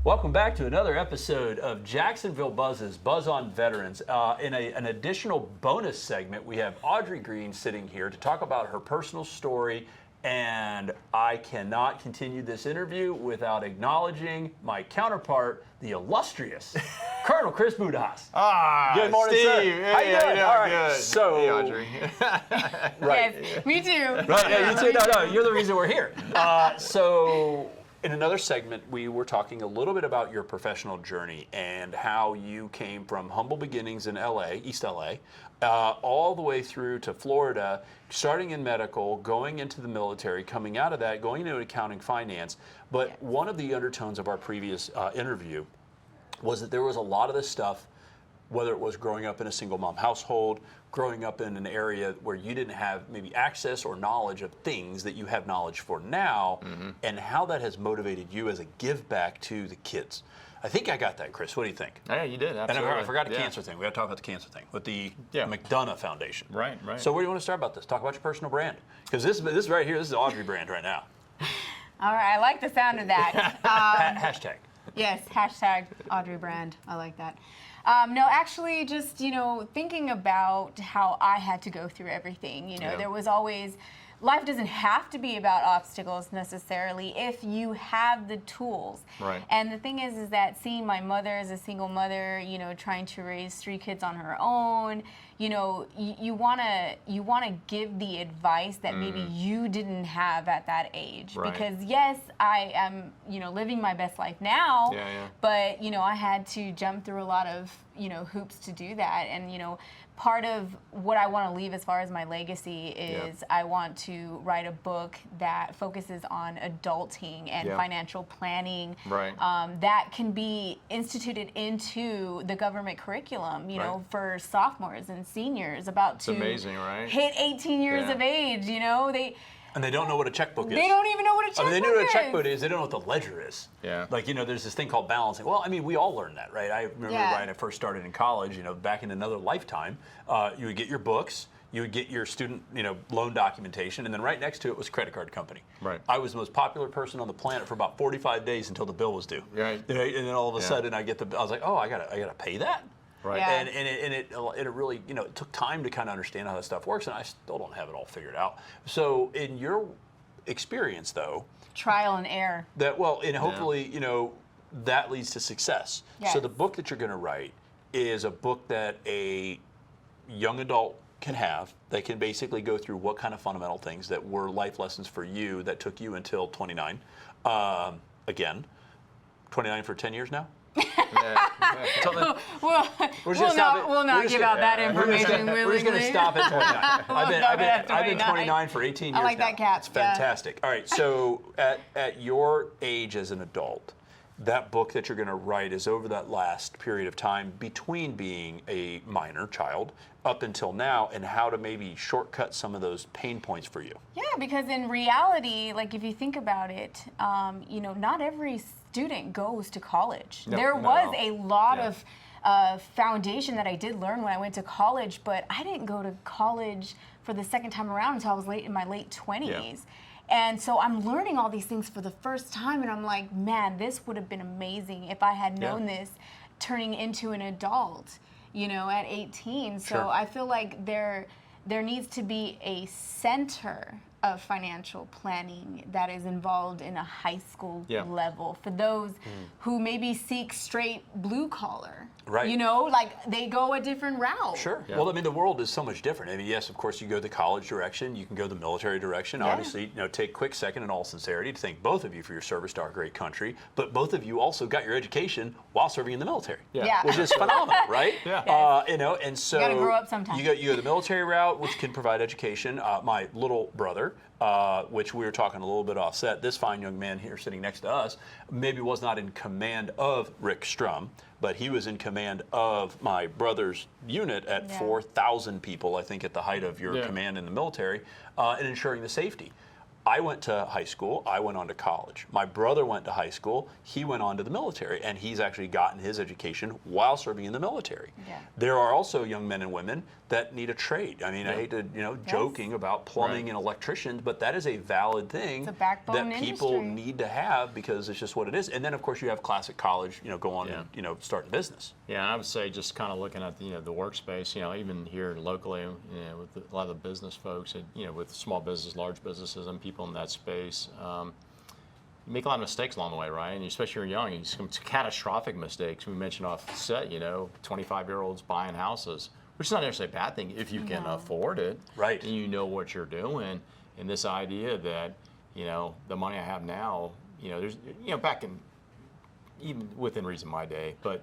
Welcome back to another episode of Jacksonville Buzz's Buzz on Veterans. In an additional bonus segment, we have Audrey Green sitting here to talk about her personal story. And I cannot continue this interview without acknowledging my counterpart, the illustrious Colonel Chris Budihas. Good morning, Steve. sir. Hey, How you doing? All right. Good. So, hey, Audrey. right. Yes, me too. Right, yeah, you too. No, you're the reason we're here. So, in another segment, we were talking a little bit about your professional journey and how you came from humble beginnings in LA, East LA, all the way through to Florida, starting in medical, going into the military, coming out of that, going into accounting, finance. But one of the undertones of our previous interview was that there was a lot of this stuff, whether it was growing up in a single mom household, growing up in an area where you didn't have maybe access or knowledge of things that you have knowledge for now, and how that has motivated you as a give back to the kids. I think I got that, Chris. What do you think? Yeah, you did. Absolutely. And I forgot the cancer thing. We got to talk about the cancer thing with the McDonough Foundation. Right. So where do you want to start about this? Talk about your personal brand. Because this right here, this is Audrey brand right now. All right, I like the sound of that. Hashtag. Yes, hashtag Audrey brand. I like that. No, actually, just, thinking about how I had to go through everything. There was always, life doesn't have to be about obstacles necessarily if you have the tools. Right. And the thing is that seeing my mother as a single mother, trying to raise 3 kids on her own, you wanna give the advice that maybe you didn't have at that age. Right. Because yes, I am, living my best life now. But I had to jump through a lot of hoops to do that. And part of what I want to leave as far as my legacy is I want to write a book that focuses on adulting and financial planning. Right. That can be instituted into the government curriculum, for sophomores and seniors about to amazing, right? hit 18 years of age. And they don't know what a checkbook is. They don't even know what a checkbook is. They know what a checkbook is. They don't know what the ledger is. Yeah. Like, there's this thing called balancing. Well, I mean, we all learned that, right? I remember when I first started in college, back in another lifetime, you would get your books, you would get your student, loan documentation, and then right next to it was credit card company. Right. I was the most popular person on the planet for about 45 days until the bill was due. Right. And then all of a sudden I was like, oh, I gotta pay that. Right. Yeah. And it really, it took time to kind of understand how that stuff works, and I still don't have it all figured out. So in your experience, though, trial and error. And hopefully, that leads to success. Yes. So the book that you're going to write is a book that a young adult can have. They can basically go through what kind of fundamental things that were life lessons for you that took you until 29. Again, 29 for 10 years now? We'll not give out that information willingly. We're just going to stop at 29. I've been 29 for 18 years I like now. that cap. It's fantastic. All right, so at your age as an adult, that book that you're going to write is over that last period of time between being a minor child up until now, and how to maybe shortcut some of those pain points for you. Yeah, because in reality, like if you think about it, not every student goes to college. There was a lot of foundation that I did learn when I went to college, but I didn't go to college for the second time around until I was in my late 20s. Yeah. And so I'm learning all these things for the first time, and I'm like, man, this would have been amazing if I had known this turning into an adult, at 18. So I feel like there needs to be a center of financial planning that is involved in a high school level for those who maybe seek straight blue collar. Right. Like they go a different route. Sure. Yeah. Well, I mean, the world is so much different. I mean, yes, of course, you go the college direction, you can go the military direction. Yeah. Obviously, take a quick second in all sincerity to thank both of you for your service to our great country. But both of you also got your education while serving in the military. Yeah. Which is phenomenal, right? Yeah. And so you gotta grow up sometime. You go the military route, which can provide education. My little brother, which we were talking a little bit offset, this fine young man here sitting next to us maybe was not in command of Rick Strum, but he was in command of my brother's unit at 4,000 people, I think, at the height of your command in the military, and ensuring the safety. I went to high school, I went on to college. My brother went to high school, he went on to the military, and he's actually gotten his education while serving in the military. Yeah. There are also young men and women that need a trade. I mean, I hate to, joking about plumbing and electricians, but that is a valid thing It's a backbone that people industry. need to have because it's just what it is. And then, of course, you have classic college, go on and, start in business. Yeah, and I would say just kind of looking at the workspace, even here locally, with a lot of the business folks, with small business, large businesses, and people in that space, you make a lot of mistakes along the way, right? And especially when you're young, you some catastrophic mistakes. We mentioned off set, 25-year-olds buying houses, which is not necessarily a bad thing if you can afford it, Right? And you know what you're doing. And this idea that the money I have now, there's back in even within reason my day, but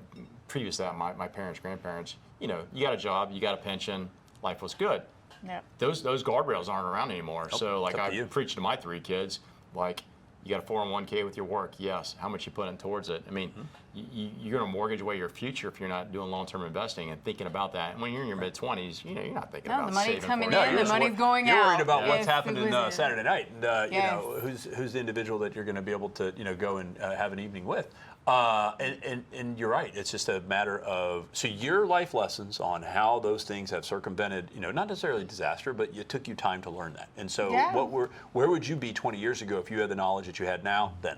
previous to that, my parents, grandparents, you got a job, you got a pension, life was good. Yep. Those guardrails aren't around anymore. Nope, So like it's up to I you. preach to my 3 kids, like you got a 401k with your work, yes. How much you put in towards it? I mean, you're going to mortgage away your future if you're not doing long-term investing and thinking about that. And when you're in your mid-20s, you're not thinking No, about the money's saving coming for in, it. the just money's going you're out. worried about what's Yes, happening it was Saturday night, and Yes. who's the individual that you're going to be able to go and have an evening with. And you're right. It's just a matter of your life lessons on how those things have circumvented, not necessarily disaster, but it took you time to learn that. And so, Yeah. where would you be 20 years ago if you had the knowledge that you had now? Then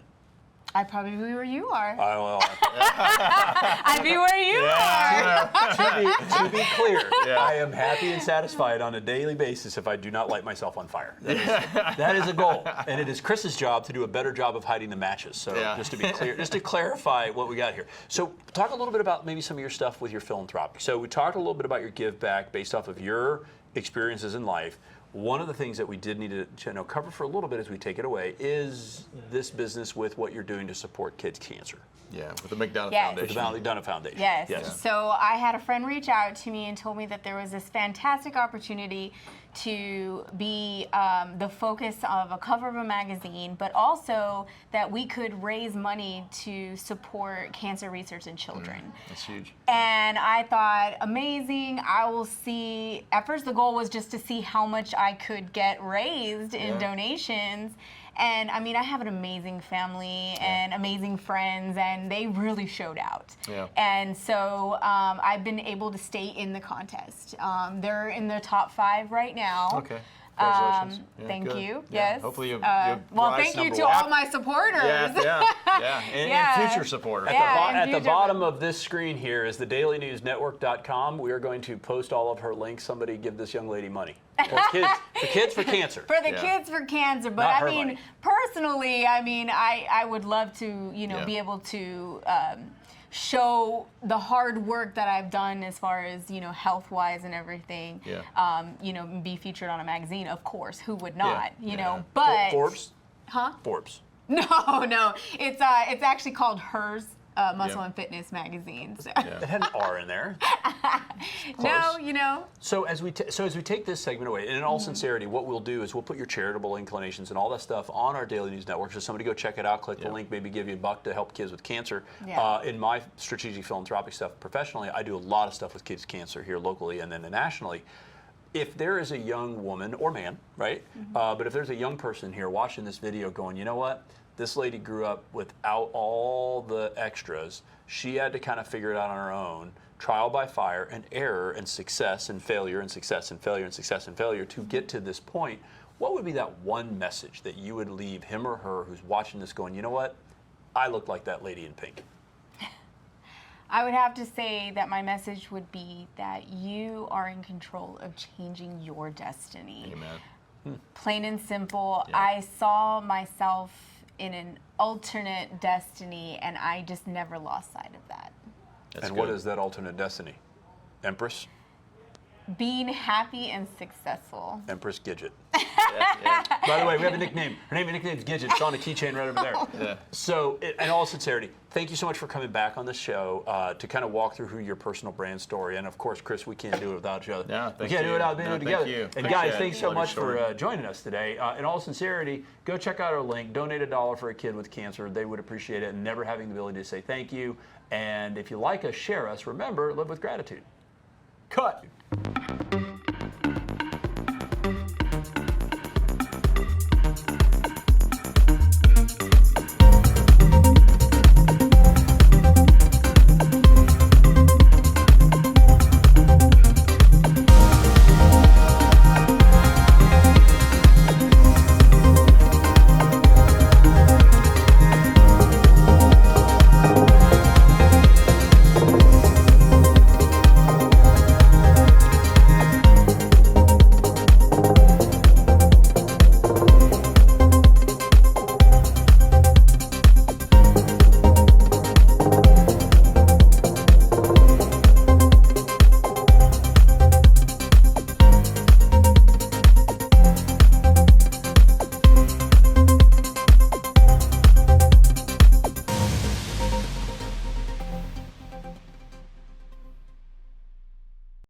I'd probably be where you are. well, I'd be where you are. to be clear, I am happy and satisfied on a daily basis if I do not light myself on fire. That is a goal, and it is Chris's job to do a better job of hiding the matches. So just to be clear, just to clarify what we got here. So talk a little bit about maybe some of your stuff with your philanthropy. So we talked a little bit about your give back based off of your experiences in life. One of the things that we did need to cover for a little bit as we take it away is this business with what you're doing to support kids' cancer. Yeah, with the McDonough Yes. With Foundation. the McDonough Foundation. Yes. So I had a friend reach out to me and told me that there was this fantastic opportunity to be the focus of a cover of a magazine, but also that we could raise money to support cancer research in children. That's huge. And I thought, amazing, I will see. At first, the goal was just to see how much I could get raised in donations. And I mean, I have an amazing family and amazing friends, and they really showed out. Yeah. And so I've been able to stay in the contest. They're in the top 5 right now. Okay. Congratulations. Yeah, Thank good. you. Yeah, Yes. hopefully you well, rise thank you number to one. all my supporters. And future supporters. Yeah. At the future- bottom of this screen here is the dailynewsnetwork.com. We are going to post all of her links. Somebody give this young lady money. For kids for cancer. For the kids for cancer, but Not I her mean, money. personally, I would love to, be able to show the hard work that I've done as far as, health-wise and everything. Yeah. Be featured on a magazine, of course. Who would not? Yeah. But Forbes? Huh? Forbes. No. It's actually called Hers. Muscle Yeah. and Fitness magazine. So. It had an R in there. No, So as we take this segment away, and in all sincerity, what we'll do is we'll put your charitable inclinations and all that stuff on our Daily News Network. So somebody go check it out, click the link, maybe give you $1 to help kids with cancer. Yeah. In my strategic philanthropic stuff professionally, I do a lot of stuff with kids' cancer here locally and then nationally. If there is a young woman or man, right? But if there's a young person here watching this video going, you know what? This lady grew up without all the extras. She had to kind of figure it out on her own, trial by fire and error and success and failure and success and failure and success and failure to get to this point. What would be that one message that you would leave him or her who's watching this going, you know what? I look like that lady in pink. I would have to say that my message would be that you are in control of changing your destiny. Amen. Plain and simple. Yeah. I saw myself in an alternate destiny, and I just never lost sight of that. That's and good. what is that alternate destiny? Empress? Being happy and successful. Empress Gidget. Yeah. By the way, we have a nickname. Her nickname is Gidget. It's on a keychain right over there. Yeah. So, in all sincerity, thank you so much for coming back on the show to kind of walk through your personal brand story. And of course, Chris, we can't do it without each other. Yeah, we thank can't do it you. without being No, together. thank you. And Appreciate guys, it. thanks so Love your much for story. joining us today. In all sincerity, go check out our link. Donate $1 for a kid with cancer. They would appreciate it. And never having the ability to say thank you. And if you like us, share us. Remember, live with gratitude. Cut.